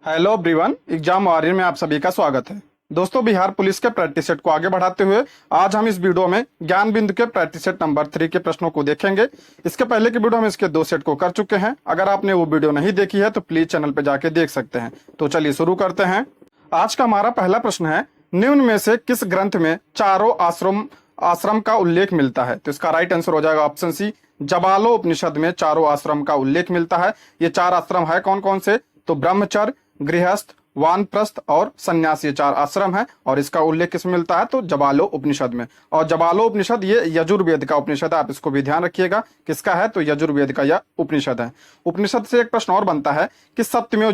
Hello everyone, exam warrior में आप सभी का स्वागत है। दोस्तों, बिहार पुलिस के प्रैक्टिस सेट को आगे बढ़ाते हुए आज हम इस वीडियो में ज्ञान बिंदु के प्रैक्टिस सेट नंबर 3 के प्रश्नों को देखेंगे। इसके पहले की वीडियो में इसके 2 सेट को कर चुके हैं। अगर आपने वो वीडियो नहीं देखी है तो प्लीज चैनल पर जाके देख सकते हैं। तो चलिए शुरू करते हैं। आज का हमारा पहला प्रश्न है, निम्न में से किस ग्रंथ में चारों आश्रम का उल्लेख मिलता है? तो इसका राइट आंसर हो जाएगा ऑप्शन सी, जबालो उपनिषद में चारों आश्रम का उल्लेख मिलता है। ये 4 आश्रम है कौन कौन से? तो ब्रह्मचर्य, गृहस्थ, वानप्रस्थ और संन्यास, ये 4 आश्रम है और इसका उल्लेख किसमें मिलता है? तो जबालो उपनिषद में। और जबालो उपनिषद ये यजुर्वेद का उपनिषद है, आप इसको भी ध्यान रखिएगा। किसका है? तो यजुर्वेद का यह उपनिषद है। उपनिषद से एक प्रश्न और बनता है कि सत्यमेव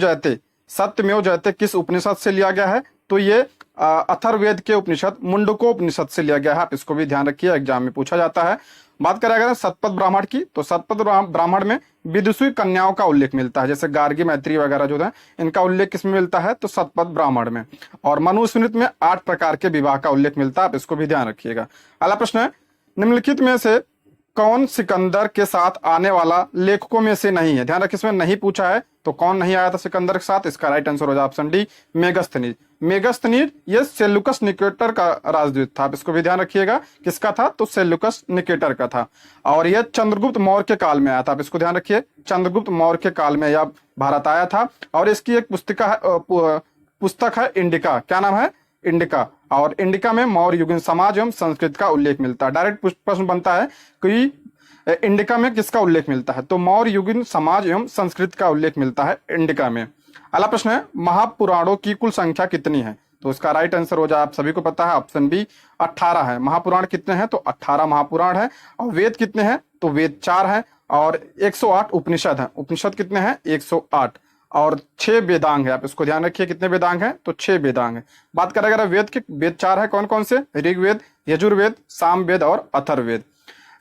जयते किस उपनिषद से लिया गया है? तो ये अथर्ववेद के उपनिषद मुंडको उपनिषद से लिया गया है। आप इसको भी ध्यान रखिए, एग्जाम में पूछा जाता है। बात करें अगर शतपथ ब्राह्मण की, तो शतपथ ब्राह्मण में विदुषी कन्याओं का उल्लेख मिलता है, जैसे गार्गी, मैत्री वगैरह जो है, इनका उल्लेख किसमें मिलता है? तो शतपथ ब्राह्मण में। और मनुस्मृति में 8 प्रकार के विवाह का उल्लेख मिलता है, आप इसको भी ध्यान रखिएगा। अगला प्रश्न है, निम्नलिखित में से कौन सिकंदर के साथ आने वाला लेखकों में से नहीं है? ध्यान रखिए, इसमें नहीं पूछा है तो कौन नहीं आया था सिकंदर के साथ? इसका राइट आंसर हो जाए ऑप्शन डी, मेगस्थनीज। मेगस्थनीज ये सेल्यूकस निकेटर का राजदूत था, आप इसको भी ध्यान रखिएगा। किसका था? तो सेल्यूकस निकेटर का था। और यह चंद्रगुप्त मौर्य के काल में आया था, आप इसको ध्यान रखिए। चंद्रगुप्त मौर्य के काल में यह भारत आया था। और इसकी एक पुस्तक है इंडिका। क्या नाम है? इंडिका। और इंडिका में मौर्य युगीन समाज एवं संस्कृति का उल्लेख मिलता है। डायरेक्ट प्रश्न बनता है कि इंडिका में किसका उल्लेख मिलता है? तो मौर्य युगीन समाज एवं संस्कृति का उल्लेख मिलता है इंडिका में। अगला प्रश्न है, महापुराणों की कुल संख्या कितनी है? तो इसका राइट आंसर हो जाए, आप सभी को पता है, ऑप्शन बी 18 है। महापुराण कितने हैं? तो 18 महापुराण है। और वेद कितने हैं? तो वेद 4 है। और 108 उपनिषद है। उपनिषद कितने हैं? 108। और 6 वेदांग है, आप इसको ध्यान रखिए। कितने वेदांग हैं? तो 6 वेदांग है। बात करें अगर वेद के, वेद 4 है कौन कौन से? ऋग्वेद, यजुर्वेद, सामवेद और अथर्ववेद।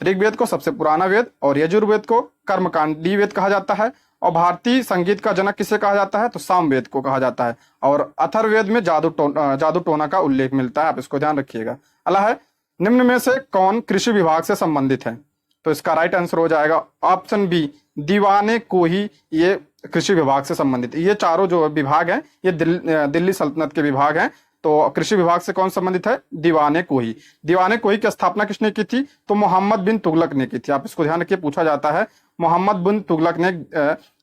ऋग्वेद को सबसे पुराना वेद और यजुर्वेद को कर्मकांडी वेद कहा जाता है। और भारतीय संगीत का जनक किसे कहा जाता है? तो सामवेद को कहा जाता है। और अथर्ववेद में जादू टोना का उल्लेख मिलता है, आप इसको ध्यान रखिएगा। अगला है, निम्न में से कौन कृषि विभाग से संबंधित है? तो इसका राइट आंसर हो जाएगा ऑप्शन बी, दीवाने को ही ये कृषि विभाग से संबंधित। ये चारों जो विभाग हैं ये दिल्ली सल्तनत के विभाग हैं। तो कृषि विभाग से कौन संबंधित है? दीवाने कोही। दीवाने कोही की स्थापना किसने की थी? तो मोहम्मद बिन तुगलक ने की थी, आप इसको ध्यान रखिए, पूछा जाता है। मोहम्मद बिन तुगलक ने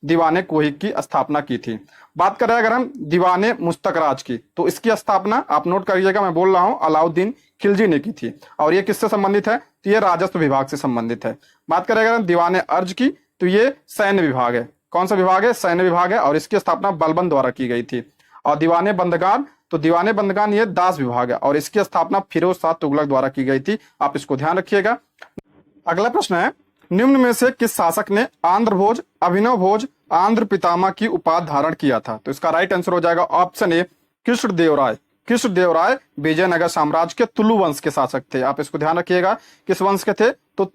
दीवाने कोही की स्थापना की थी। बात करें अगर हम दीवाने मुस्तकराज की, तो इसकी स्थापना आप नोट करिएगा, मैं बोल रहा हूं, अलाउद्दीन खिलजी ने की थी। और ये किससे संबंधित है? तो ये राजस्व विभाग से संबंधित है। बात करें अगर हम दीवाने अर्ज की, तो ये सैन्य विभाग है। कौन सा विभाग है? सैन्य विभाग है। और इसकी स्थापना बलबन द्वारा की गई थी। और दीवाने बंदगान, तो दीवाने बंदगान ये दास विभाग है और इसकी स्थापना फिरोज शाह तुगलक द्वारा की गई थी, आप इसको ध्यान रखिएगा। अगला प्रश्न है, निम्न में से किस शासक ने आंध्र भोज, अभिनव भोज, आंध्र पितामह की उपाधि धारण किया था? तो इसका राइट आंसर हो जाएगा ऑप्शन ए, कृष्णदेवराय। कृष्णदेवराय विजयनगर साम्राज्य के तुलु वंश के शासक थे, आप इसको ध्यान रखिएगा। किस वंश के थे? तो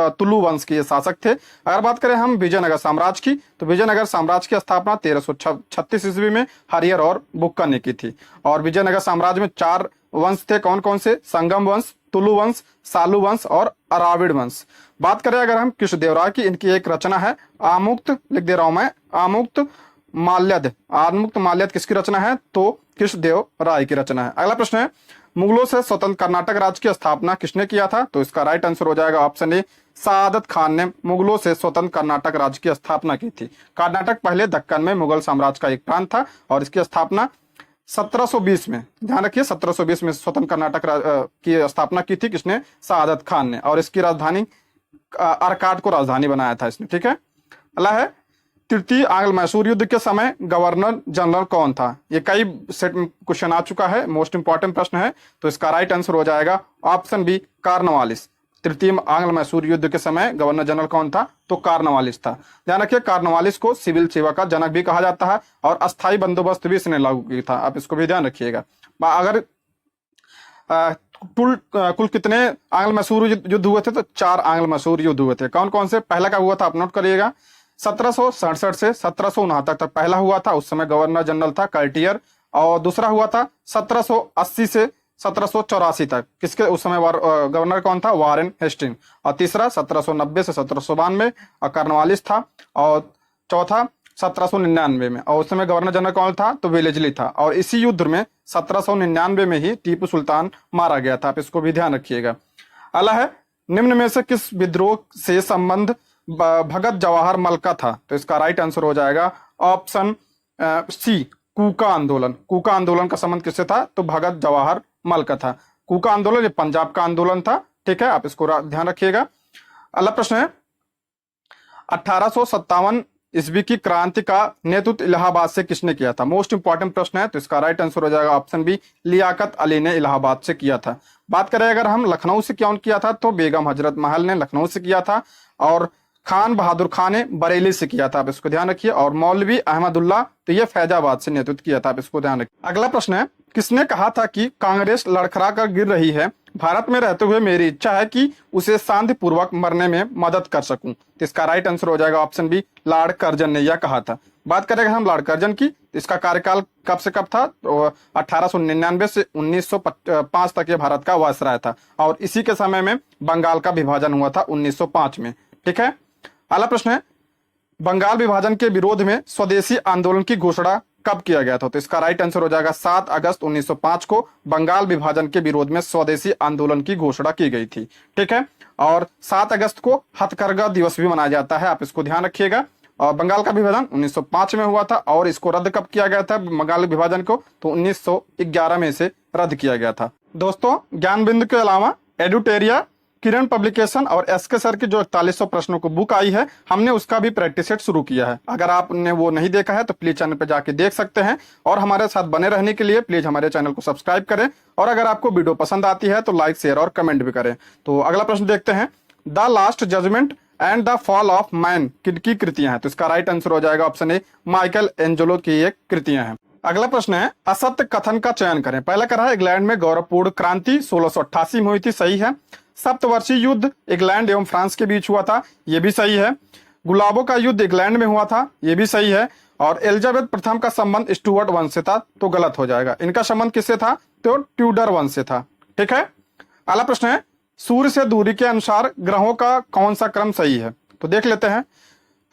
तुलु वंश के शासक थे। अगर बात करें हम विजयनगर साम्राज्य की, तो विजयनगर साम्राज्य की स्थापना 1336 ईस्वी में हरियर और बुक्का ने की थी। और विजयनगर साम्राज्य में 4 वंश थे, कौन कौन से? संगम वंश, तुलु वंश, सालु वंश और अराविड वंश। बात करें अगर हम कृष्णदेवराय की, इनकी एक रचना है आमुक्त, लिख दे रहा हूं मैं, आमुक्त माल्यद। आमुक्त माल्यद किसकी रचना है? तो कृष्णदेव राय की रचना है। अगला प्रश्न है, मुगलों से स्वतंत्र कर्नाटक राज्य की स्थापना किसने किया था? तो इसका राइट आंसर हो जाएगा ऑप्शन ए, सादत खान ने मुगलों से स्वतंत्र कर्नाटक राज्य की स्थापना की थी। कर्नाटक पहले दक्कन में मुगल साम्राज्य का एक प्रांत था और इसकी स्थापना 1720 में, ध्यान रखिए, 1720 में स्वतंत्र कर्नाटक की स्थापना की थी। किसने? सादत खान ने। और इसकी राजधानी अर्काट को राजधानी बनाया था इसने, ठीक है। अगला है, तृतीय आंग्ल मैसूर युद्ध के समय गवर्नर जनरल कौन था? ये कई सेट में क्वेश्चन आ चुका है, मोस्ट इंपॉर्टेंट प्रश्न है। तो इसका राइट आंसर हो जाएगा ऑप्शन बी, कॉर्नवालिस। तृतीय आंग्ल मैसूर युद्ध के समय गवर्नर जनरल कौन था? तो कॉर्नवालिस था। ध्यान रखिए, कॉर्नवालिस को सिविल सेवा का जनक भी कहा जाता है और अस्थायी बंदोबस्त भी इसने लागू किया था, आप इसको भी ध्यान रखिएगा। अगर कुल कितने आंग्ल मैसूर युद्ध हुए थे? तो 4 आंग्ल मैसूर युद्ध हुए थे। कौन कौन से? पहला का हुआ था, आप नोट करिएगा, 1767 से 1769 तक पहला हुआ था, उस समय गवर्नर जनरल था कर्टियर। और दूसरा हुआ था 1780 से 1784 तक, किसके उस समय गवर्नर कौन था? Warren Hasting. और तीसरा 1790 से 1792 कॉर्नवालिस था। और चौथा 1799 में, और उस समय गवर्नर जनरल कौन था? तो वेलेस्ली था। और इसी युद्ध में 1799 में ही टीपू सुल्तान मारा गया था। आप इसको भी ध्यान रखिएगा। अगला है, निम्न में से किस विद्रोह से संबंध भगत जवाहर मल का था? तो इसका राइट आंसर हो जाएगा ऑप्शन सी, कूका आंदोलन। कूका आंदोलन का संबंध किससे था? तो भगत जवाहर मल का था। कूका आंदोलन ये पंजाब का आंदोलन था। ठीक है, आप इसको ध्यान रखिएगा। अगला प्रश्न है, 1857 ईस्वी की क्रांति का नेतृत्व इलाहाबाद से किसने किया था? मोस्ट इंपॉर्टेंट प्रश्न है, तो इसका राइट आंसर हो जाएगा ऑप्शन बी, लियाकत अली ने इलाहाबाद से किया था। बात करें अगर हम लखनऊ से कौन किया था, तो बेगम हजरत महल ने लखनऊ से किया था, और खान बहादुर खान ने बरेली से किया था। आप इसको ध्यान रखिए। और मौलवी अहमदुल्ला, तो ये फैजाबाद से नेतृत्व किया था। आप इसको ध्यान रखिए। अगला प्रश्न है, किसने कहा था कि कांग्रेस लड़खड़ा कर गिर रही है, भारत में रहते हुए मेरी इच्छा है कि उसे शांतिपूर्वक मरने में मदद कर सकूं? तो इसका राइट आंसर हो जाएगा ऑप्शन बी, लॉर्ड कर्जन ने यह कहा था। बात करें हम लॉर्ड कर्जन की, इसका कार्यकाल कब से कब था? तो 1899 से 1905 तक ये भारत का वायसराय था, और इसी के समय में बंगाल का विभाजन हुआ था 1905 में। ठीक है। अगला प्रश्न है, बंगाल विभाजन के विरोध में स्वदेशी आंदोलन की घोषणा कब किया गया था? तो इसका राइट आंसर हो जाएगा 7 अगस्त 1905 को बंगाल विभाजन के विरोध में स्वदेशी आंदोलन की घोषणा की गई थी। ठीक है। और 7 अगस्त को हथकरघा दिवस भी मनाया जाता है। आप इसको ध्यान रखिएगा। और बंगाल का विभाजन 1905 में हुआ था, और इसको रद्द कब किया गया था बंगाल विभाजन को? तो 1911 में इसे रद्द किया गया था। दोस्तों, ज्ञान बिंदु के अलावा एडुटेरिया, किरण पब्लिकेशन और एसके सर की जो 4100 प्रश्नों को बुक आई है, हमने उसका भी प्रैक्टिस सेट शुरू किया है। अगर आपने वो नहीं देखा है तो प्लीज चैनल पर जाके देख सकते हैं, और हमारे साथ बने रहने के लिए प्लीज हमारे चैनल को सब्सक्राइब करें, और अगर आपको वीडियो पसंद आती है तो लाइक, शेयर और कमेंट भी करें। तो अगला प्रश्न देखते हैं, the last judgement and the fall of man किनकी कृतियां हैं? तो इसका राइट आंसर हो जाएगा ऑप्शन ए, माइकल एंजेलो की ये कृतियां हैं। अगला प्रश्न है, असत्य कथन का चयन करें। पहला कह रहा है, इंग्लैंड में गौरवपूर्ण क्रांति 1688 में हुई थी, सही है। सप्तवर्षीय युद्ध इंग्लैंड एवं फ्रांस के बीच हुआ था, यह भी सही है। गुलाबों का युद्ध इंग्लैंड में हुआ था, यह भी सही है। और एलिजाबेथ प्रथम का संबंध स्टुअर्ट वंश से था, तो गलत हो जाएगा। इनका संबंध किससे था? तो ट्यूडर वंश से था। ठीक है। अगला प्रश्न है, सूर्य से दूरी के अनुसार ग्रहों का कौन सा क्रम सही है? तो देख लेते हैं।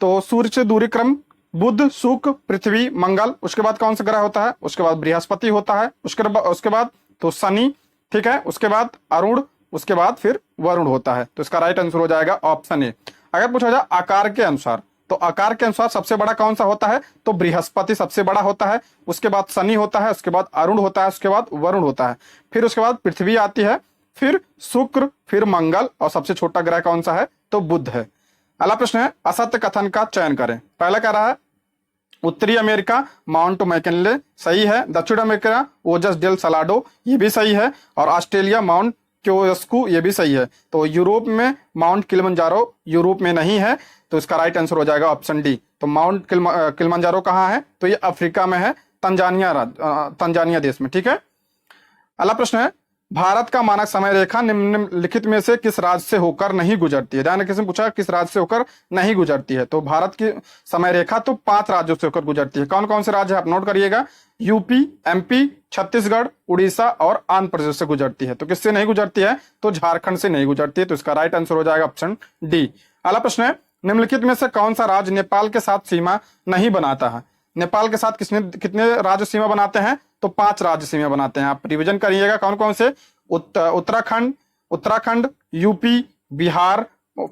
तो सूर्य से दूरी क्रम, बुध, शुक्र, पृथ्वी, मंगल, उसके बाद कौन सा ग्रह होता है? उसके बाद बृहस्पति होता है, उसके बाद तो शनि। ठीक है। उसके बाद अरुण, उसके बाद फिर वरुण होता है। तो इसका राइट आंसर हो जाएगा ऑप्शन ए। अगर पूछा जाए आकार के अनुसार, तो आकार के अनुसार सबसे बड़ा कौन सा होता है? तो बृहस्पति सबसे बड़ा होता है, उसके बाद शनि होता है, उसके बाद अरुण होता है, उसके बाद वरुण होता है, फिर उसके बाद पृथ्वी आती है, फिर शुक्र, फिर मंगल, और सबसे छोटा ग्रह कौन सा है? तो बुध है। अगला प्रश्न है, असत्य कथन का चयन करें। पहला कह रहा है, उत्तरी अमेरिका माउंट मैकिनले, सही है। दक्षिण अमेरिका ओजस डेल सलाडो, ये भी सही है। और ऑस्ट्रेलिया माउंट क्योस्कू, ये भी सही है। तो यूरोप में माउंट किलिमंजारो यूरोप में नहीं है, तो इसका राइट आंसर हो जाएगा ऑप्शन डी। तो माउंट किलिमंजारो कहाँ है? तो ये अफ्रीका में है, तंजानिया देश में। ठीक है। अगला प्रश्न है, भारत का मानक समय रेखा निम्नलिखित में से किस राज्य से होकर नहीं गुजरती है? ध्यान किसी ने पूछा किस राज्य से होकर नहीं गुजरती है, तो भारत की समय रेखा तो 5 राज्यों से होकर गुजरती है। कौन कौन से राज्य है आप नोट करिएगा, यूपी, एमपी, छत्तीसगढ़, उड़ीसा और आंध्र प्रदेश से गुजरती है। तो किससे नहीं गुजरती है? तो झारखंड से नहीं गुजरती है। तो इसका राइट आंसर हो जाएगा ऑप्शन डी। अगला प्रश्न है, निम्नलिखित में से कौन सा राज्य नेपाल के साथ सीमा नहीं बनाता है? नेपाल के साथ कितने राज्य सीमा बनाते हैं? तो 5 राज्य सीमा बनाते हैं। आप रिवीजन करिएगा कौन कौन से, उत्तराखंड, यूपी, बिहार,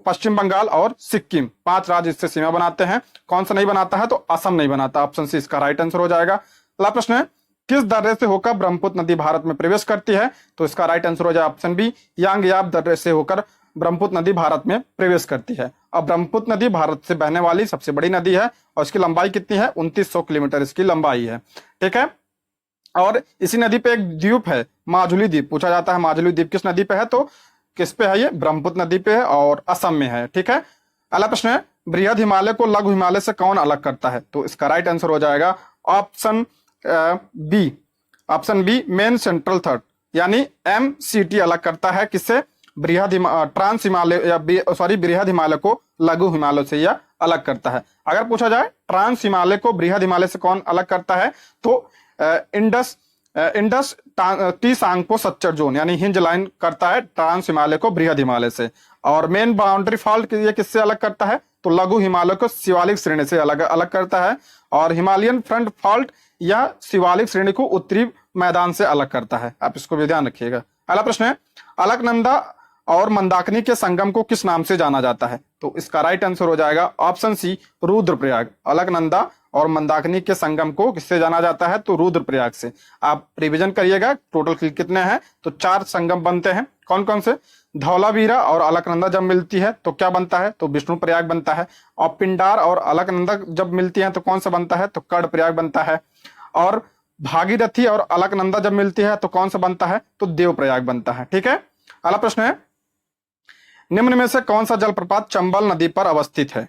पश्चिम बंगाल और सिक्किम, 5 राज्य इससे सीमा बनाते हैं। कौन सा नहीं बनाता है? तो असम नहीं बनाता। ऑप्शन सी इसका राइट आंसर हो जाएगा। अगला प्रश्न है, किस दर्रे से होकर ब्रह्मपुत्र नदी भारत में प्रवेश करती है? तो इसका राइट आंसर हो जाएगा ऑप्शन बी, यांगयाब दर्रे से होकर ब्रह्मपुत्र नदी भारत में प्रवेश करती है। अब ब्रह्मपुत्र नदी भारत से बहने वाली सबसे बड़ी नदी है, और इसकी लंबाई कितनी है? 2900 किलोमीटर इसकी लंबाई है। ठीक है। और इसी नदी पे एक द्वीप है, माजुली द्वीप। पूछा जाता है माजुली द्वीप किस नदी पे है? तो किस पे है? ये ब्रह्मपुत्र नदी पे है और असम में है। ठीक है। अगला प्रश्न है, बृहद हिमालय को लघु हिमालय से कौन अलग करता है? तो इसका राइट आंसर हो जाएगा option B, main central thrust, यानी MCT अलग करता है। किससे? बृहद हिमालय को लघु हिमालय से यह अलग करता है। अगर पूछा जाए ट्रांस हिमालय को बृहद हिमालय से कौन अलग करता है? तो Indus Tsangpo suture zone यानी हिंज लाइन करता है ट्रांस हिमालय को बृहद हिमालय से। और मेन बाउंड्री फॉल्ट ये किससे अलग करता है? तो लघु हिमालय को शिवालिक श्रेणी से अलग अलग करता है, और हिमालयन फ्रंट फॉल्ट या शिवालिक श्रेणी को उत्तरी मैदान से अलग करता है। आप इसको भी ध्यान रखिएगा। अगला प्रश्न है, अलकनंदा और मंदाकिनी के संगम को किस नाम से जाना जाता है? तो इसका राइट आंसर हो जाएगा ऑप्शन सी, रुद्रप्रयाग। अलकनंदा और मंदाकिनी के संगम को किससे जाना जाता है? तो रुद्रप्रयाग से। आप रिवीजन करिएगा, टोटल कितने हैं? तो 4 संगम बनते हैं। कौन कौन से? धौलावीरा और अलकनंदा जब मिलती है तो क्या बनता है? तो विष्णु प्रयाग बनता है। और पिंडार और अलकनंदा जब मिलती है तो कौन सा बनता है? तो कर्णप्रयाग बनता है। और भागीरथी और अलकनंदा जब मिलती है तो कौन सा बनता है? तो देवप्रयाग बनता है। ठीक है। अगला प्रश्न है, निम्न में से कौन सा जलप्रपात चंबल नदी पर अवस्थित है?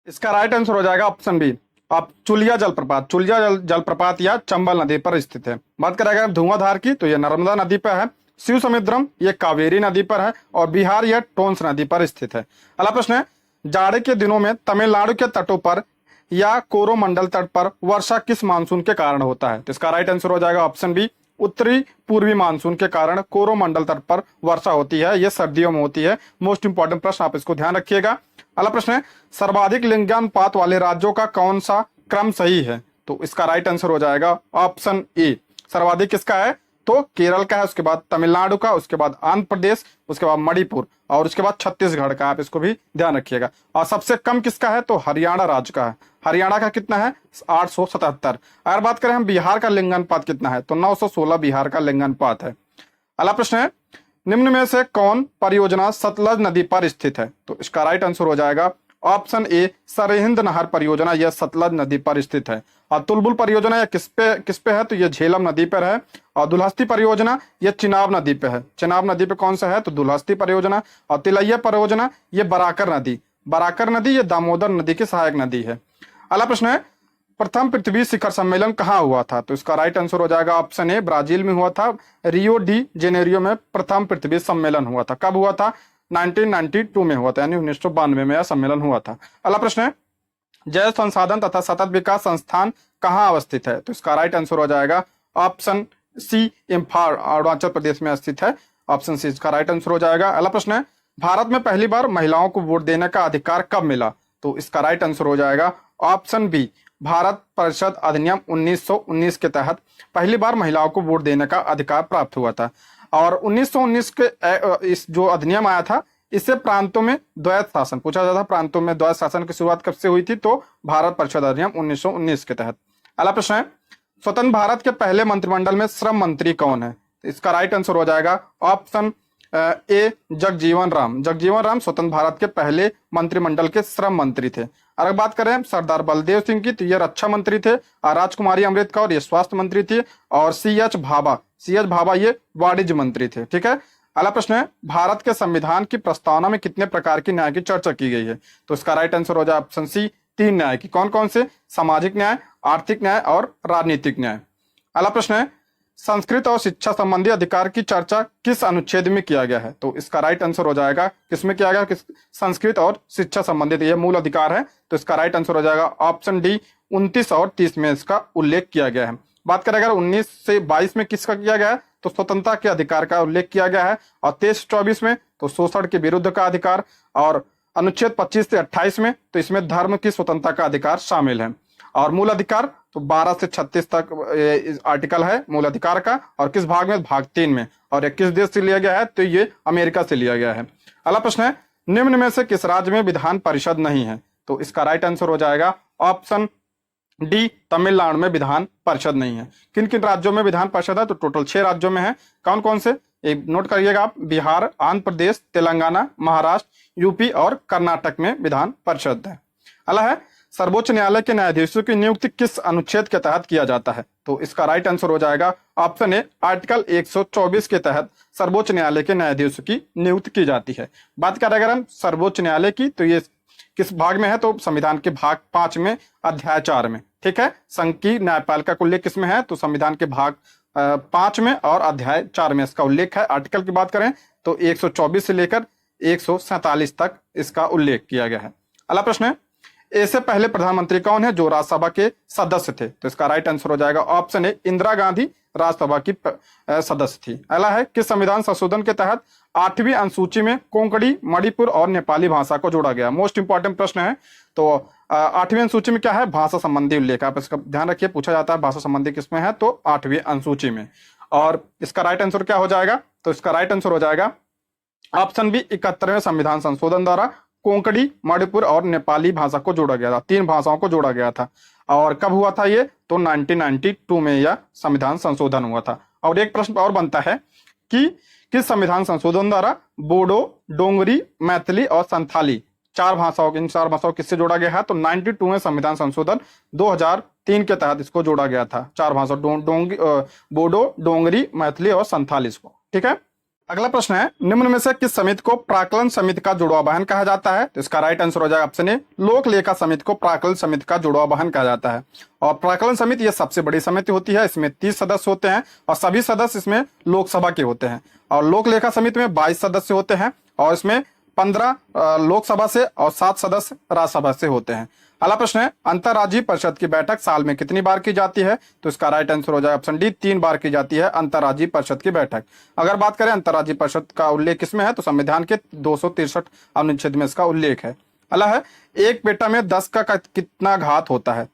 इसका राइट आंसर हो जाएगा ऑप्शन बी, आप चुलिया जलप्रपात। चुलिया जलप्रपात या चंबल नदी पर स्थित है। बात करेगा धुआंधार की, तो यह नर्मदा नदी पर है। शिव समुद्रम ये कावेरी नदी पर है, और बिहार यह टोंस नदी पर स्थित है। अगला प्रश्न है, जाड़े के दिनों में तमिलनाडु के तटों पर या कोरोमंडल तट पर वर्षा किस मानसून के कारण होता है? तो इसका राइट आंसर हो जाएगा ऑप्शन बी, उत्तरी पूर्वी मानसून के कारण कोरोमंडल तट पर वर्षा होती है। यह सर्दियों में होती है। मोस्ट इंपॉर्टेंट प्रश्न, आप इसको ध्यान रखिएगा। अगला प्रश्न है, सर्वाधिक लिंगानुपात वाले राज्यों का कौन सा क्रम सही है? तो इसका राइट आंसर हो जाएगा ऑप्शन ए, सर्वाधिक किसका है? तो केरल का है, उसके बाद तमिलनाडु का, उसके बाद आंध्र प्रदेश, उसके बाद मणिपुर, और उसके बाद छत्तीसगढ़ का। आप इसको भी ध्यान रखिएगा। और सबसे कम किसका है? तो हरियाणा राज्य का है। हरियाणा का कितना है? 877। अगर बात करें हम बिहार का लिंगानुपात कितना है? तो 916 बिहार का लिंगानुपात है। अगला प्रश्न है, निम्न में से कौन परियोजना सतलज नदी पर स्थित है? तो इसका राइट आंसर हो जाएगा ऑप्शन ए, सरहिंद नहर परियोजना। यह सतलज नदी पर स्थित है। और तुलबुल परियोजना यह किस पे है? तो यह झेलम नदी पर है। और दुल्हस्ती परियोजना यह चिनाब नदी पे है। चिनाब नदी पे कौन सा है? तो दुल्हस्ती परियोजना। और तिलैया परियोजना यह बराकर नदी। बराकर नदी यह दामोदर नदी की सहायक नदी है। अगला प्रश्न है, प्रथम पृथ्वी शिखर सम्मेलन कहाँ हुआ था? तो इसका राइट आंसर हो जाएगा ऑप्शन ए, ब्राजील में हुआ था। रियो डी जेनेरियो में प्रथम पृथ्वी सम्मेलन हुआ था। कब हुआ था? 1992 में हुआ था, यानी 1992 में यह सम्मेलन हुआ था। अगला प्रश्न है, जैव संसाधन तथा सतत विकास संस्थान कहाँ अवस्थित है? तो इसका राइट आंसर हो जाएगा ऑप्शन सी, इम्फाल अरुणाचल प्रदेश में स्थित है। ऑप्शन सी इसका राइट आंसर हो जाएगा। अगला प्रश्न है, भारत में पहली बार महिलाओं को वोट देने का अधिकार कब मिला? तो इसका राइट आंसर हो जाएगा ऑप्शन बी, भारत परिषद अधिनियम 1919 के तहत पहली बार महिलाओं को वोट देने का अधिकार प्राप्त हुआ था। और 1919 के इस जो अधिनियम आया था, इससे प्रांतों में द्वैत शासन पूछा जाता था। प्रांतों में द्वैत शासन की शुरुआत कब से हुई थी? तो भारत परिषद अधिनियम 1919 के तहत। अगला प्रश्न है, स्वतंत्र भारत के पहले मंत्रिमंडल में श्रम मंत्री कौन है? इसका राइट आंसर हो जाएगा ऑप्शन ए, जगजीवन राम। जगजीवन राम स्वतंत्र भारत के पहले मंत्रिमंडल के श्रम मंत्री थे। अगर बात करें सरदार बलदेव सिंह की, तो ये रक्षा मंत्री थे। राजकुमारी अमृत कौर ये स्वास्थ्य मंत्री थी। और सी.एच. भाभा ये वाणिज्य मंत्री थे। ठीक है। अगला प्रश्न है, भारत के संविधान की प्रस्तावना में कितने प्रकार की न्याय की चर्चा की गई है? तो इसका राइट आंसर हो जाए ऑप्शन सी, 3 न्याय की। कौन कौन से? सामाजिक न्याय, आर्थिक न्याय और राजनीतिक न्याय। अगला प्रश्न है, संस्कृत और शिक्षा संबंधी अधिकार की चर्चा किस अनुच्छेद में किया गया है? तो इसका राइट आंसर हो जाएगा किसमें किया गया? संस्कृत और शिक्षा संबंधित ये मूल अधिकार है। तो इसका राइट आंसर हो जाएगा ऑप्शन डी, 29 और 30 में इसका उल्लेख किया गया है। बात करें अगर 19 से 22 में किसका किया गया है? तो स्वतंत्रता के अधिकार का उल्लेख किया गया है। और 23-24 में तो शोषण के विरुद्ध का अधिकार। और अनुच्छेद 25 से 28 में तो इसमें धर्म की स्वतंत्रता का अधिकार शामिल है। और मूल अधिकार तो 12 से 36 तक आर्टिकल है मूल अधिकार का। और किस भाग में? भाग 3 में। और ये किस देश से लिया गया है? तो ये अमेरिका से लिया गया है। अगला प्रश्न है, निम्न में से किस राज्य में विधान परिषद नहीं है? तो इसका राइट आंसर हो जाएगा ऑप्शन डी, तमिलनाडु में विधान परिषद नहीं है। किन किन राज्यों में विधान परिषद है? तो टोटल 6 राज्यों में है। कौन कौन से? एक नोट करिएगा आप, बिहार, आंध्र प्रदेश, तेलंगाना, महाराष्ट्र, यूपी और कर्नाटक में विधान परिषद है। अगला है, सर्वोच्च न्यायालय के न्यायाधीशों की नियुक्ति किस अनुच्छेद के तहत किया जाता है? तो इसका राइट आंसर हो जाएगा ऑप्शन ए, आर्टिकल 124 के तहत सर्वोच्च न्यायालय के न्यायाधीशों की नियुक्ति की जाती है। बात करें अगर हम सर्वोच्च न्यायालय की, तो ये किस भाग में है? तो संविधान के भाग 5 में अध्याय 4 में। ठीक है। संघ की न्यायपालिका का उल्लेख किसमें है? तो संविधान के भाग 5 में और अध्याय 4 में इसका उल्लेख है। आर्टिकल की बात करें तो 124 से लेकर 147 तक इसका उल्लेख किया गया है। अगला प्रश्न है, ए से पहले प्रधानमंत्री कौन है जो राज्यसभा के सदस्य थे? तो इसका राइट आंसर हो जाएगा ऑप्शन ए, इंदिरा गांधी राज्यसभा की सदस्य थी। अगला है कि संविधान संशोधन के तहत 8वीं अनुसूची में कोंकणी, मणिपुर और नेपाली भाषा को जोड़ा गया? मोस्ट इंपॉर्टेंट प्रश्न है। तो 8वीं अनुसूची में क्या है? भाषा संबंधी उल्लेख। आप इसका ध्यान रखिए, पूछा जाता है भाषा संबंधी किसमें है, तो 8वीं अनुसूची में। और इसका राइट आंसर क्या हो जाएगा? तो इसका राइट आंसर हो जाएगा ऑप्शन बी, 71वें संविधान संशोधन द्वारा कोंकणी, मणिपुर और नेपाली भाषा को जोड़ा गया था। 3 भाषाओं को जोड़ा गया था। और कब हुआ था ये? तो 1992 में यह संविधान संशोधन हुआ था। और एक प्रश्न और बनता है कि किस संविधान संशोधन द्वारा बोडो, डोंगरी, मैथिली और संथाली इन 4 भाषाओं किससे जोड़ा गया है? तो 92 में संविधान संशोधन 2003 के तहत इसको जोड़ा गया था। 4 भाषा बोडो, डोंगरी, मैथिली और संथाली को। ठीक है। अगला प्रश्न है, निम्न में से किस समिति को प्राक्कलन समिति का जुड़वा वाहन कहा जाता है? तो इसका राइट आंसर हो जाएगा ऑप्शन ए, लोक लेखा समिति को प्राक्कलन समिति का जुड़वा वाहन कहा जाता है। और प्राक्कलन समिति यह सबसे बड़ी समिति होती है। इसमें 30 सदस्य होते हैं और सभी सदस्य इसमें लोकसभा के होते हैं। और लोक लेखा समिति में 22 सदस्य होते हैं और इसमें 15 लोकसभा से और 7 सदस्य राज्यसभा से होते हैं। अगला प्रश्न है, अंतर्राज्यीय परिषद की बैठक साल में कितनी बार की जाती है? तो इसका राइट आंसर हो जाएगा ऑप्शन डी, 3 बार की जाती है अंतर्राज्यीय परिषद की बैठक। अगर बात करें अंतर्राज्यीय परिषद का उल्लेख किसमें है, तो संविधान के 263 अनुच्छेद में इसका उल्लेख है। अगला है, एक पेटा में 10 का कितना घात होता है?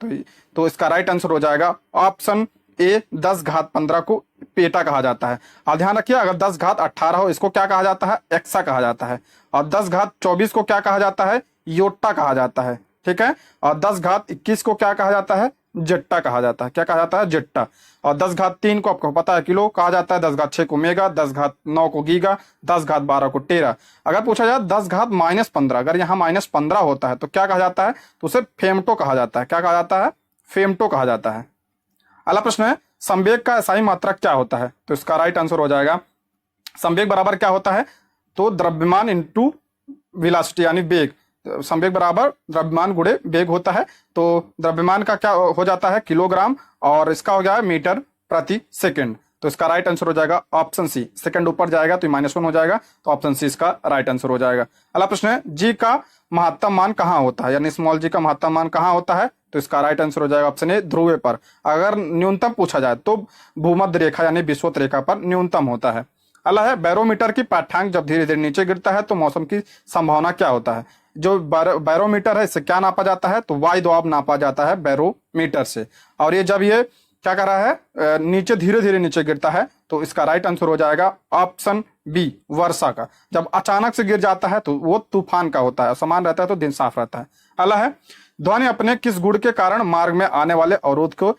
तो इसका राइट आंसर हो जाएगा ऑप्शन ए, 10 घात 15 को पेटा कहा जाता है। और ध्यान रखिए, अगर 10 घात 18 हो इसको क्या कहा जाता है? एक्सा कहा जाता है। और 10 घात 24 को क्या कहा जाता है? योट्टा कहा जाता है। ठीक है। और 10 घात 21 को क्या कहा जाता है? जेट्टा कहा जाता है। क्या कहा जाता है? जेट्टा। और 10 घात 3 को आपको पता है किलो कहा जाता है, 10 घात 6 को मेगा, 10 घात 9 को गीगा, 10 घात 12 को टेरा। अगर पूछा जाए 10 घात -15, अगर यहाँ -15 होता है तो क्या कहा जाता है? तो उसे फेमटो कहा जाता है। क्या कहा जाता है? फेमटो कहा जाता है। अगला प्रश्न है, संवेग का एसआई मात्रक क्या होता है? तो इसका राइट आंसर हो जाएगा, संवेग बराबर क्या होता है? तो द्रव्यमान इंटू वेलोसिटी यानी वेग। संवेग बराबर द्रव्यमान गुणे वेग होता है। तो द्रव्यमान का क्या हो जाता है? किलोग्राम, और इसका हो गया है मीटर प्रति सेकंड। तो इसका राइट आंसर हो जाएगा ऑप्शन सी। सेकंड ऊपर जाएगा तो -1 हो जाएगा, तो ऑप्शन सी इसका राइट आंसर हो जाएगा। अगला प्रश्न है, जी का महत्तम मान कहाँ होता है, यानी स्मॉल जी का महत्तम मान कहाँ होता है? तो इसका राइट आंसर हो जाएगा ऑप्शन ए, ध्रुव पर। अगर न्यूनतम पूछा जाए तो भूमध्य रेखा यानी विषुवत रेखा पर न्यूनतम होता है। अगला है, बैरोमीटर की पाठ्यांक जब धीरे धीरे नीचे गिरता है तो मौसम की संभावना क्या होता है? जो बैरोमीटर है इससे क्या नापा जाता है? तो वायु दबाव नापा जाता है बैरोमीटर से। और ये जब ये क्या कर रहा है? नीचे धीरे धीरे नीचे गिरता है, तो इसका राइट आंसर हो जाएगा ऑप्शन बी, वर्षा का। जब अचानक से गिर जाता है तो वो तूफान का होता है। समान रहता है तो दिन साफ रहता है। अगला है, ध्वनि अपने किस गुण के कारण मार्ग में आने वाले अवरोध को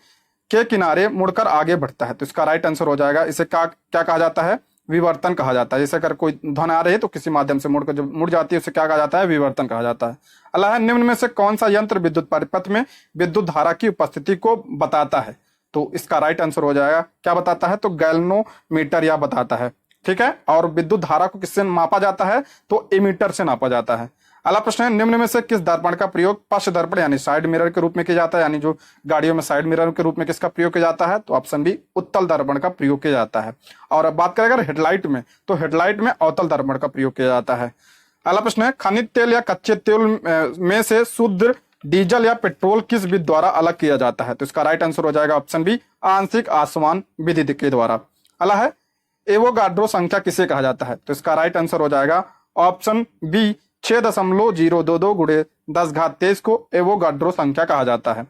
के किनारे मुड़कर आगे बढ़ता है? तो इसका राइट आंसर हो जाएगा, इसे क्या कहा जाता है? विवर्तन कहा जाता है। जैसे अगर कोई ध्वनि आ रही है तो किसी माध्यम से मुड़कर जब मुड़ जाती है उसे क्या कहा जाता है? विवर्तन कहा जाता है। अगला है, निम्न में से कौन सा यंत्र विद्युत परिपथ में विद्युत धारा की उपस्थिति को बताता है? तो इसका राइट आंसर हो जाएगा, क्या बताता है? तो गैल्वेनोमीटर यह बताता है। ठीक है। और विद्युत धारा को किससे मापा जाता है? तो एमीटर से नापा जाता है। अगला प्रश्न है, निम्न में से किस दर्पण का प्रयोग पश्च दर्पण यानी साइड मिरर के रूप में किया जाता है? यानी जो गाड़ियों में साइड मिरर के रूप में किसका प्रयोग किया जाता है? तो ऑप्शन बी, उत्तल दर्पण का प्रयोग किया जाता है। और अब बात करें अगर हेडलाइट में, तो हेडलाइट में अवतल दर्पण का प्रयोग किया जाता है। अगला प्रश्न है, खनिज तेल या कच्चे तेल में से शुद्ध डीजल या पेट्रोल किस विधि द्वारा अलग किया जाता है? तो इसका राइट आंसर हो जाएगा ऑप्शन बी, आंशिक आसमान विधि के द्वारा। अगला है, एवोगाड्रो संख्या किसे कहा जाता है? तो इसका राइट आंसर हो जाएगा ऑप्शन बी, 6.022 गुणे 10 घात 23 को एवोगाड्रो संख्या कहा जाता है।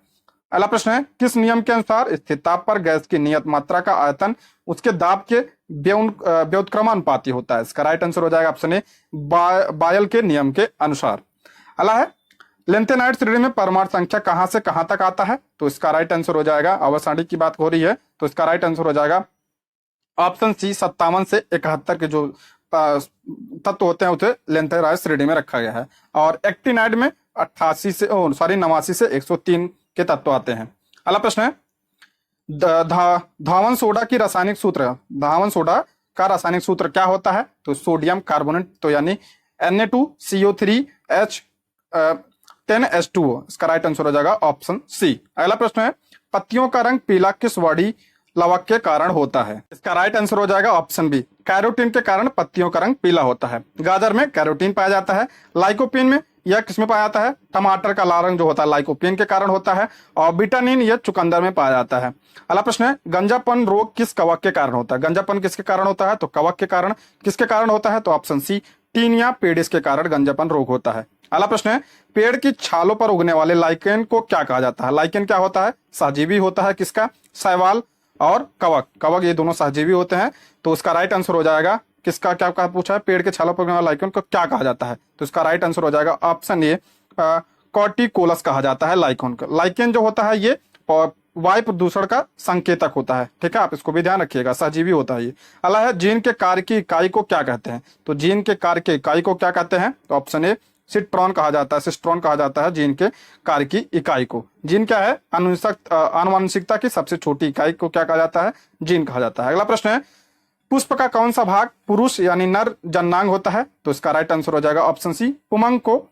अगला प्रश्न है, किस नियम के अनुसार स्थिर ताप पर गैस की नियत मात्रा का आयतन उसके दाब के व्युत्क्रमानुपाती होता है? इसका राइट आंसर हो जाएगा ऑप्शन ए, बायल के नियम के अनुसार। अगला है, लेंथेनाइड श्रेणी में परमाणु संख्या कहां से कहां तक आता है? तो इसका राइट आंसर हो जाएगा, अवसाणी की बात हो रही है तो इसका राइट आंसर हो जाएगा ऑप्शन सी, 57 से 71 के जो तत्व होते हैं उसे लेंथेनाइड श्रेणी में रखा गया है। और एक्टिनाइड में 89 से 103 के तत्व आते हैं। अगला प्रश्न है, धावन सोडा की रासायनिक सूत्र, धावन सोडा का रासायनिक सूत्र क्या होता है? तो सोडियम कार्बोनेट, तो यानी Na2CO3H10H2O। इसका राइट आंसर हो जाएगा ऑप्शन सी। अगला प्रश्न है, पत्तियों का रंग पीला किस बॉडी लवक के कारण होता है? इसका राइट आंसर हो जाएगा ऑप्शन बी, कैरोटीन के कारण पत्तियों का रंग पीला होता है। गाजर में कैरोटीन पाया जाता है, लाइकोपीन में यह किसमें पाया जाता है? टमाटर का लाल रंग जो होता है लाइकोपीन के कारण होता है। और बिटानिन यह चुकंदर में पाया जाता है। अगला प्रश्न है, गंजापन रोग किस कवक के कारण होता है? गंजापन किसके कारण होता है? तो कवक के कारण। किसके कारण होता है? तो ऑप्शन सी, टीनिया पेडिस के कारण गंजापन रोग होता है। अगला प्रश्न है, पेड़ की छालों पर उगने वाले लाइकेन को क्या कहा जाता है? लाइकेन क्या होता है? सहजीवी होता है। किसका? शैवाल और कवक। कवक ये दोनों सहजीवी होते हैं। तो उसका राइट आंसर हो जाएगा किसका? क्या कहा पूछा है? पेड़ के छालों पर उगने वाले लाइकेन को क्या कहा जाता है? तो इसका राइट आंसर हो जाएगा ऑप्शन ए, कॉर्टिकोलस कहा जाता है लाइकेन को। लाइकेन जो होता है ये वायु प्रदूषण का संकेतक होता है। ठीक है, आप इसको भी ध्यान रखिएगा, सहजीवी होता है ये। अगला है, जीन के कार्य की इकाई को क्या कहते हैं? तो जीन के कार्य की इकाई को क्या कहते हैं? तो ऑप्शन ए, सिस्ट्रॉन कहा जाता है। सिस्ट्रॉन कहा जाता है जीन के कार्य की इकाई को। जीन क्या है? आनुवंशिकता की सबसे छोटी इकाई को क्या कहा जाता है? जीन कहा जाता है। अगला प्रश्न है, पुष्प का कौन सा भाग पुरुष यानी नर जननांग होता है? तो इसका राइट आंसर हो जाएगा ऑप्शन सी, पुमंग को।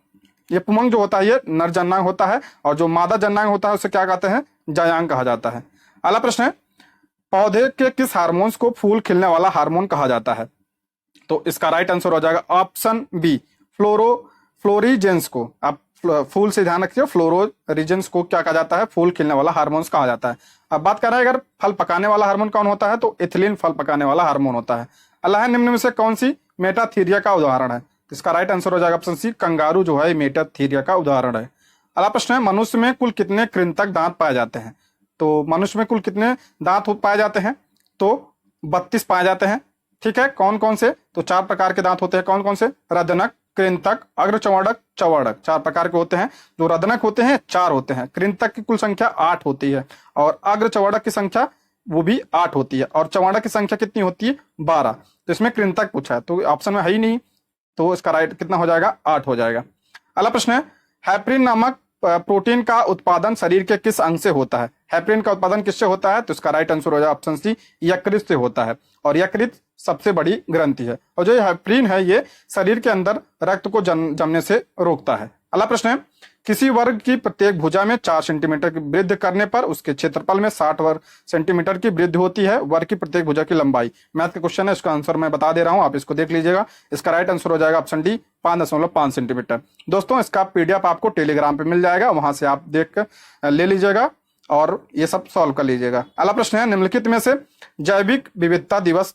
ये पुमंग जो होता है ये नर जननांग होता है, और जो मादा जननांग होता है उसे क्या कहते हैं? जायांग कहा जाता है। अगला प्रश्न है, पौधे के किस हार्मोन्स को फूल खिलने वाला हार्मोन कहा जाता है? तो इसका राइट आंसर हो जाएगा ऑप्शन बी, फ्लोरीजेंस को। आप फूल से ध्यान रखिए, फ्लोरोरीजेंस को क्या कहा जाता है? फूल खिलने वाला हार्मोन्स कहा जाता है। अब बात कर रहे हैं अगर फल पकाने वाला हार्मोन कौन होता है? तो एथिलीन फल पकाने वाला हार्मोन होता है। अल्लाह, निम्न में से कौन सी मेटाथीरिया का उदाहरण है? इसका राइट आंसर हो जाएगा ऑप्शन सी, कंगारू जो है मेटाथीरिया का उदाहरण है। अगला प्रश्न है, मनुष्य में कुल कितने कृंतक दांत पाए जाते हैं? तो मनुष्य में कुल कितने दांत पाए जाते हैं? तो 32 पाए जाते हैं। ठीक है, कौन कौन से? तो 4 प्रकार के दांत होते हैं। कौन कौन से? रदनक, कृंतक, अग्रचवर्णक, चवर्णक। 4 प्रकार के होते हैं। जो रदनक होते हैं 4 होते हैं, कृंतक की कुल संख्या 8 होती है, और अग्रचवर्णक की संख्या वो भी 8 होती है, और चवर्णक की संख्या कितनी होती है? 12। तो इसमें कृंतक पूछा है तो ऑप्शन में है ही नहीं, तो इसका राइट कितना हो जाएगा? 8 हो जाएगा। अगला प्रश्न है, हैप्रिन नामक प्रोटीन का उत्पादन शरीर के किस अंग से होता है? हैप्रिन का उत्पादन किससे होता है? तो इसका राइट आंसर हो जाएगा ऑप्शन सी, यकृत से होता है, और यकृत सबसे बड़ी ग्रंथि है, और जो हैप्रिन है ये शरीर के अंदर रक्त को जमने से रोकता है। अगला प्रश्न है, किसी वर्ग की प्रत्येक भुजा में 4 सेंटीमीटर की वृद्धि करने पर उसके क्षेत्रफल में 60 वर्ग सेंटीमीटर की वृद्धि होती है। वर्ग की प्रत्येक भुजा की लंबाई। मैथ का क्वेश्चन है, इसका आंसर मैं बता दे रहा हूं, आप इसको देख लीजिएगा। इसका राइट आंसर हो जाएगा ऑप्शन डी, 5.5 सेंटीमीटर। दोस्तों, इसका पीडीएफ आपको टेलीग्राम पे मिल जाएगा, वहां से आप देख कर ले लीजिएगा और ये सब सॉल्व कर लीजिएगा। अगला प्रश्न है, निम्नलिखित में से जैविक विविधता दिवस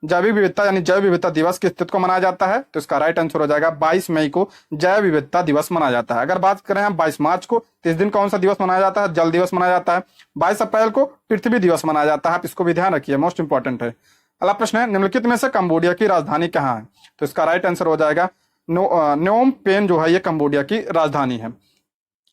जैविक विविधता यानी जैव विविधता दिवस किस तिथि को मनाया जाता है? तो इसका राइट आंसर हो जाएगा 22 मई को जैव विविधता दिवस मनाया जाता है। अगर बात करें हम 22 मार्च को, तो इस दिन कौन सा दिवस मनाया जाता है? जल दिवस मनाया जाता है। 22 अप्रैल को पृथ्वी दिवस मनाया जाता है। आप इसको भी ध्यान रखिए, मोस्ट इंपॉर्टेंट है। अगला प्रश्न है, निम्नलिखित में से कंबोडिया की राजधानी कहाँ है? तो इसका राइट आंसर हो जाएगा नोम पेन जो है ये कंबोडिया की राजधानी है।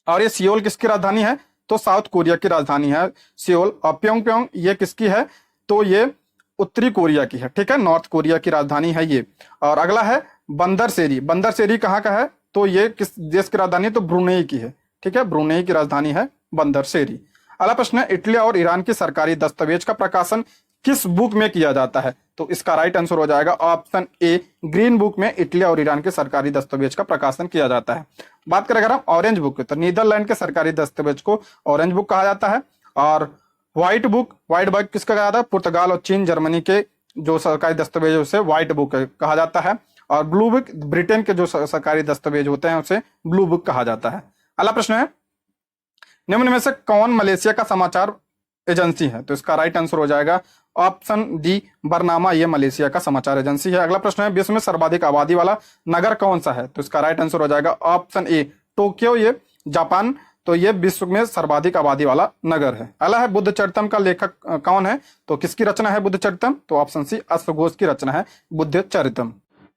और ये सियोल किसकी राजधानी है? तो साउथ कोरिया की राजधानी है सियोल। और प्योंगयांग ये किसकी है? तो ये उत्तरी कोरिया की है। ठीक है, नॉर्थ कोरिया की राजधानी है ये। और अगला है बंदरसेरी। बंदरसेरी कहाँ का है? तो ये किस देश की राजधानी? तो ब्रुनेई की है। ठीक है, ब्रुनेई की राजधानी है बंदरसेरी। अगला प्रश्न है, इटली और ईरान की सरकारी दस्तावेज का प्रकाशन किस बुक में किया जाता है? तो इसका राइट आंसर हो जाएगा ऑप्शन ए, ग्रीन बुक में इटली और ईरान के सरकारी दस्तावेज का प्रकाशन किया जाता है। बात करें अगर हम ऑरेंज बुक की, तो नीदरलैंड के सरकारी दस्तावेज को ऑरेंज बुक कहा जाता है। और व्हाइट बुक किसका कहा जाता है? पुर्तगाल और चीन जर्मनी के जो सरकारी दस्तावेज उसे व्हाइट बुक कहा जाता है। और ब्लू बुक ब्रिटेन के जो सरकारी दस्तावेज होते हैं उसे ब्लू बुक कहा जाता है। अगला प्रश्न है, निम्न में से कौन मलेशिया का समाचार एजेंसी है? तो इसका राइट आंसर हो जाएगा ऑप्शन डी, बरनामा ये मलेशिया का समाचार एजेंसी है। अगला प्रश्न है, विश्व में सर्वाधिक आबादी वाला नगर कौन सा है? तो इसका राइट आंसर हो जाएगा ऑप्शन ए, टोक्यो ये जापान। तो ये विश्व में सर्वाधिक आबादी वाला नगर है। अगला है, बुद्ध चरितम का लेखक कौन है? तो किसकी रचना है बुद्ध चरितम? तो ऑप्शन सी, अश्वघोष की रचना है बुद्ध चरितम।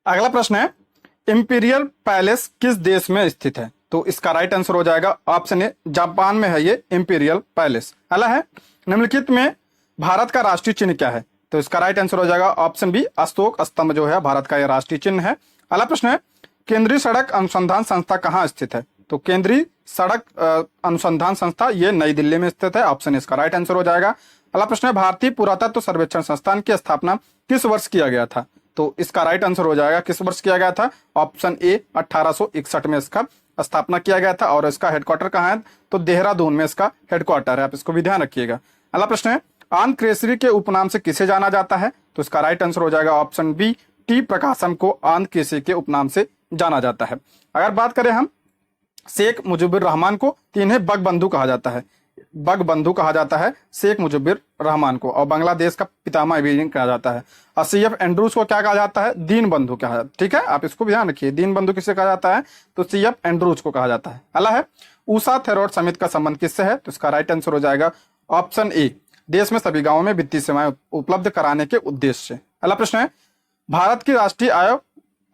अगला प्रश्न है, इंपीरियल पैलेस किस देश में स्थित है? तो इसका राइट आंसर हो जाएगा ऑप्शन ए, जापान में है ये इंपीरियल पैलेस। अगला है, निम्नलिखित में भारत का राष्ट्रीय चिन्ह क्या है? तो इसका राइट आंसर हो जाएगा ऑप्शन बी, अशोक स्तंभ जो है भारत का यह राष्ट्रीय चिन्ह है। अगला प्रश्न है, केंद्रीय सड़क अनुसंधान संस्था कहाँ स्थित है? तो केंद्रीय सड़क अनुसंधान संस्था ये नई दिल्ली में स्थित है। ऑप्शन इसका राइट आंसर हो जाएगा। अगला प्रश्न है, भारतीय पुरातत्व सर्वेक्षण संस्थान की स्थापना किस वर्ष किया गया था? तो इसका राइट आंसर हो जाएगा किस वर्ष किया गया था? ऑप्शन ए, 1861 में इसका स्थापना किया गया था। और इसका हेडक्वार्टर कहाँ है? तो देहरादून में इसका हेडक्वार्टर है। आप इसको भी ध्यान रखिएगा। अगला प्रश्न है, आंध्र केसरी के उपनाम से किसे जाना जाता है? तो इसका राइट आंसर हो जाएगा ऑप्शन बी, टी प्रकाशम को आंध्र केसरी के उपनाम से जाना जाता है। अगर बात करें हम शेख मुजीबुर रहमान को, तो इन्हें बंगबंधु कहा जाता है, बंगबंधु कहा जाता है शेख मुजीबुर रहमान को, और बांग्लादेश का पितामह भी कहा जाता है। और CF एंड्रूज को क्या कहा जाता है? दीन बंधु कहा जाता है। ठीक है, आप इसको भी ध्यान रखिए, दीन बंधु किसे कहा जाता है? तो CF एंड्रूज को कहा जाता है। अगला है ऊषा थेरोड समिति का संबंध किससे है? तो इसका राइट आंसर हो जाएगा ऑप्शन ए, देश में सभी गांवों में वित्तीय सेवाएं उपलब्ध कराने के उद्देश्य से। अगला प्रश्न है भारत की राष्ट्रीय आय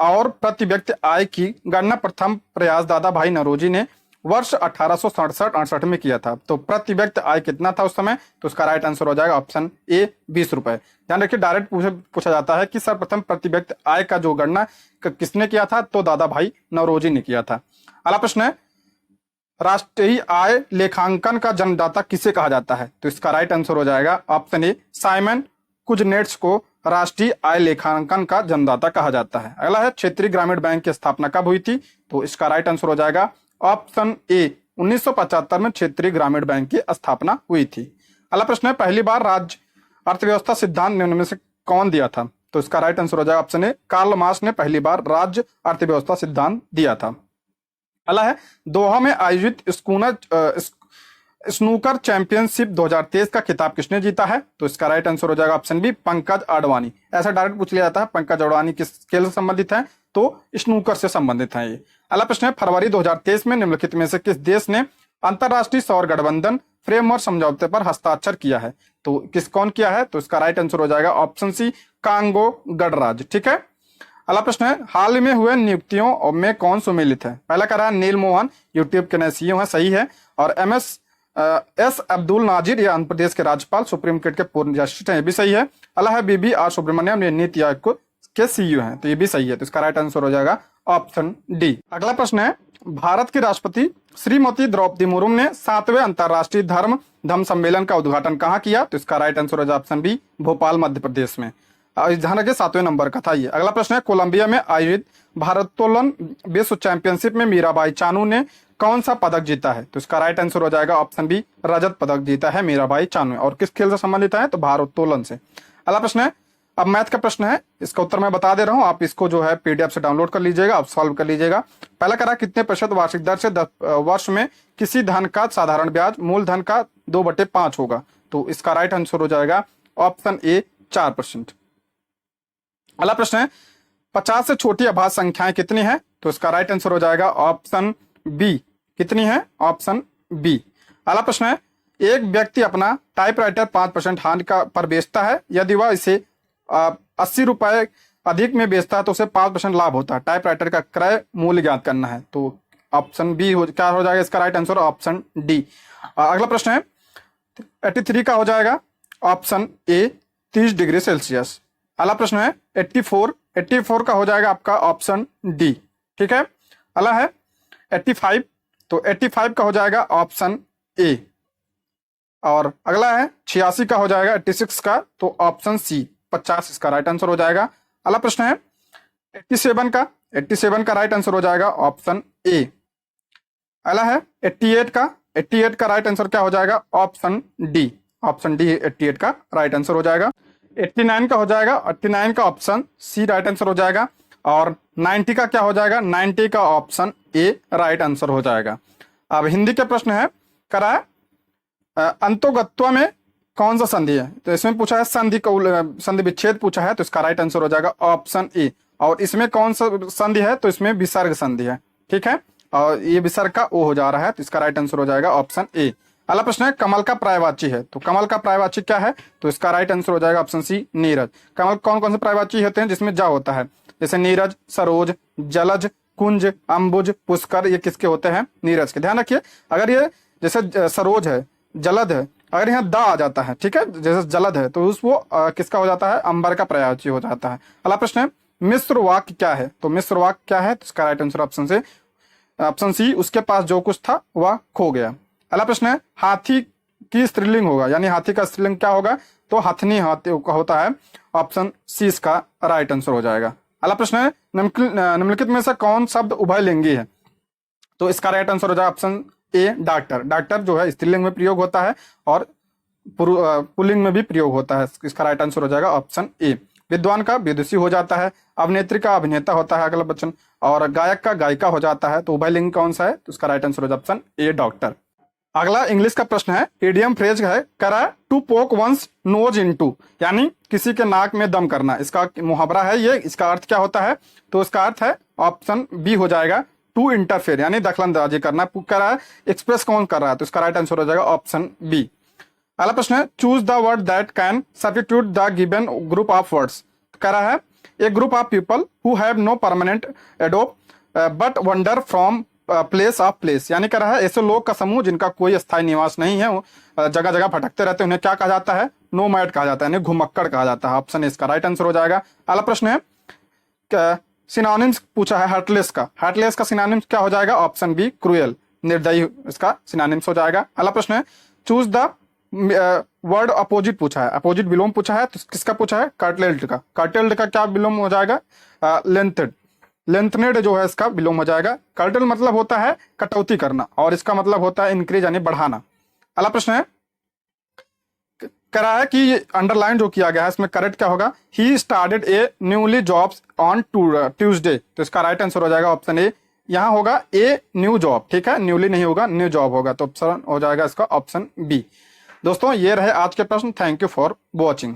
और प्रति व्यक्ति आय की गणना प्रथम प्रयास दादा भाई नौरोजी ने वर्ष 1867-68 में किया था। तो प्रति व्यक्ति आय कितना था उस समय? तो उसका राइट आंसर हो जाएगा ऑप्शन ए 20 रुपए। ध्यान रखिए, डायरेक्ट पूछा जाता है कि सर्वप्रथम प्रति व्यक्ति आय का जो गणना किसने किया था? तो दादा भाई नौरोजी ने किया था। अगला प्रश्न है राष्ट्रीय आय लेखांकन का जन्मदाता किसे कहा जाता है? तो इसका राइट आंसर हो जाएगा ऑप्शन ए, साइमन कुजनेट्स को राष्ट्रीय आय लेखांकन का जन्मदाता कहा जाता है। अगला है क्षेत्रीय ग्रामीण बैंक की स्थापना कब हुई थी? तो इसका राइट आंसर हो जाएगा ऑप्शन ए, 1975 में क्षेत्रीय ग्रामीण बैंक की स्थापना हुई थी। अगला प्रश्न है पहली बार राज्य अर्थव्यवस्था सिद्धांत निम्न में से कौन दिया था? तो इसका राइट आंसर हो जाएगा ऑप्शन ए, कार्ल मार्क्स ने पहली बार राज्य अर्थव्यवस्था सिद्धांत दिया था। अगला है दोहा में आयोजित स्नूकर चैंपियनशिप 2023 का खिताब किसने जीता है? तो इसका राइट आंसर हो जाएगा ऑप्शन बी, पंकज अडवाणी। ऐसा डायरेक्ट पूछ लिया जाता है, पंकज अडवाणी किस खेल से संबंधित है? तो स्नूकर से संबंधित है ये। अगला प्रश्न है फरवरी 2023 में निम्नलिखित में से किस देश ने अंतरराष्ट्रीय सौर गठबंधन फ्रेमवर्क समझौते पर हस्ताक्षर किया है? तो कौन किया है? तो इसका राइट आंसर हो जाएगा ऑप्शन सी, कांगो गणराज्य। ठीक है। अगला प्रश्न है हाल में हुए नियुक्तियों में कौन सुमेलित है? पहला कह रहा है नील मोहन, यूट्यूब के नए CEO है, सही है। और एस अब्दुल नाजिर, ये आंध्र प्रदेश के राज्यपाल, सुप्रीम कोर्ट के पूर्व जस्टिस हैं, ये भी सही है। अगला है BBR सुब्रमण्यम, ये नीति आयोग के CEO हैं, तो ये भी सही है। तो इसका राइट आंसर हो जाएगा ऑप्शन डी। अगला प्रश्न है भारत की राष्ट्रपति श्रीमती द्रौपदी मुर्मू ने 7वें अंतर्राष्ट्रीय धम्म सम्मेलन का उद्घाटन कहाँ किया? तो इसका राइट आंसर हो जाएगा ऑप्शन बी, भोपाल मध्य प्रदेश में। ध्यान रखिए 7वें नंबर का था ये। अगला प्रश्न है कोलंबिया में आयोजित भारोत्तोलन विश्व चैंपियनशिप में मीराबाई चानू ने कौन सा पदक जीता है? तो इसका राइट आंसर हो जाएगा ऑप्शन बी, रजत पदक जीता है मीराबाई चानू। और किस खेल से संबंधित है? तो भारोत्तोलन से। अगला प्रश्न है अब मैथ का प्रश्न है, इसका उत्तर मैं बता दे रहा हूं, आप इसको जो है PDF से डाउनलोड कर लीजिएगा, आप सॉल्व कर लीजिएगा। पहला करा कितने प्रतिशत वार्षिक दर से 10 वर्ष में किसी धन का साधारण ब्याज मूलधन का 2/5 होगा? तो इसका राइट आंसर हो जाएगा ऑप्शन ए, 4%। अगला प्रश्न है 50 से छोटी अभाज्य संख्याएं कितनी है? तो इसका राइट आंसर हो जाएगा ऑप्शन बी, कितनी है? Option B. अगला प्रश्न है एक व्यक्ति अपना टाइपराइटर 5% हानि का पर बेचता है, यदि वह इसे 80 रुपए अधिक में बेचता है तो उसे 5% लाभ होता है। टाइपराइटर का क्रय मूल्य ज्ञात करना है। तो ऑप्शन बी क्या हो जाएगा इसका राइट आंसर? Option D. अगला प्रश्न है 83 का हो जाएगा ऑप्शन ए, 30 डिग्री सेल्सियस। अगला प्रश्न है 84 का हो जाएगा आपका ऑप्शन डी। ठीक है। अगला है 85, तो 85 का हो जाएगा ऑप्शन ए। और अगला है 86 का हो जाएगा 86 का, तो ऑप्शन सी, 50 इसका राइट आंसर हो जाएगा। अगला प्रश्न है 87 का राइट आंसर हो जाएगा ऑप्शन ए। अगला है 88 का राइट आंसर क्या हो जाएगा? ऑप्शन डी, ऑप्शन डी 88 का राइट आंसर हो जाएगा। 89 का हो जाएगा, 89 का ऑप्शन सी राइट आंसर हो जाएगा। और 90 का क्या हो जाएगा? 90 का ऑप्शन ए राइट आंसर हो जाएगा। अब हिंदी के प्रश्न है करा अंतोगत्वा में कौन सा संधि है? तो इसमें पूछा है संधि विच्छेद पूछा है, तो इसका राइट आंसर हो जाएगा ऑप्शन ए। और इसमें कौन सा संधि है? तो इसमें विसर्ग संधि है। ठीक है, और ये विसर्ग का ओ हो जा रहा है, तो इसका राइट आंसर हो जाएगा ऑप्शन ए। अगला प्रश्न है कमल का पर्यायवाची है, तो कमल का पर्यायवाची क्या है? तो इसका राइट आंसर हो जाएगा ऑप्शन सी, नीरज। कमल कौन कौन से पर्यायवाची होते हैं जिसमें जा होता है? जैसे नीरज, सरोज, जलज, कुंज, अंबुज, पुष्कर, ये किसके होते हैं? नीरज के। ध्यान रखिए अगर ये जैसे सरोज है, जलद है, अगर यहाँ दा आ जाता है, ठीक है, जैसे जलद है, तो वो किसका हो जाता है? अंबर का पर्यायवाची हो जाता है। अगला प्रश्न है मिश्र वाक्य क्या है? तो मिश्र वाक्य क्या है? तो इसका राइट आंसर ऑप्शन सी, उसके पास जो कुछ था वह खो गया। अगला प्रश्न है हाथी की स्त्रीलिंग होगा, यानी हाथी का स्त्रीलिंग क्या होगा? तो हथनी हाथी का होता है, ऑप्शन सी इसका राइट आंसर हो जाएगा। अगला प्रश्न है निम्नलिखित में से कौन शब्द उभयलिंगी है? तो इसका राइट आंसर हो जाएगा ऑप्शन ए, डॉक्टर। डॉक्टर जो है स्त्रीलिंग में प्रयोग होता है और पुल्लिंग में भी प्रयोग होता है, इसका राइट आंसर हो जाएगा ऑप्शन ए। विद्वान का विदुषी हो जाता है, अभिनेत्री का अभिनेता होता है अगला वचन, और गायक का गायिका हो जाता है, तो उभयलिंग कौन सा है? तो इसका राइट आंसर हो जाता है ऑप्शन ए डॉक्टर। अगला इंग्लिश का प्रश्न है, इडियम फ्रेज है करा to poke once knows into, यानी किसी के नाक में दम करना। इसका मुहावरा है ये, इसका अर्थ क्या होता है? तो इसका अर्थ है ऑप्शन बी हो जाएगा टू इंटरफेयर, यानी दखलंदाजी करना। करा है एक्सप्रेस कौन कर रहा है? तो इसका राइट आंसर हो जाएगा ऑप्शन बी। अगला प्रश्न है, choose the word that can substitute the given group of words. कह रहा है a group of people who have no permanent एडोप but wonder from place of place, यानी कह रहा है ऐसे लोग का समूह जिनका कोई स्थायी निवास नहीं है, वो जगह जगह भटकते रहते हैं, उन्हें क्या कहा जाता है? नोमैड कहा जाता है, यानी घुमक्कड़ कहा जाता है। ऑप्शन इसका राइट आंसर हो जाएगा। अगला प्रश्न है, सिनोनिम्स पूछा है हार्टलेस का। हार्टलेस का सिनोनिम्स क्या हो जाएगा? ऑप्शन बी क्रूएल, निर्दयी इसका सिनोनिम्स हो जाएगा। अगला प्रश्न है, चूज द वर्ड अपोजिट पूछा है, अपोजिट विलोम पूछा है, तो किसका पूछा है? कर्टेल्ड का। कर्टेल्ड का क्या विलोम हो जाएगा? लेंथेड, लेंथनेड जो है इसका विलोम हो जाएगा। कर्टेल मतलब होता है कटौती करना, और इसका मतलब होता है इंक्रीज यानी बढ़ाना। अगला प्रश्न है, कह रहा है कि अंडरलाइन जो किया गया है इसमें करेक्ट क्या होगा? He started A newly jobs on Tuesday, तो इसका राइट आंसर हो जाएगा ऑप्शन ए। यहाँ होगा ए न्यू जॉब, ठीक है, न्यूली नहीं होगा, न्यू जॉब होगा, तो ऑप्शन हो जाएगा इसका ऑप्शन बी। दोस्तों ये रहे आज के प्रश्न। Thank you for watching.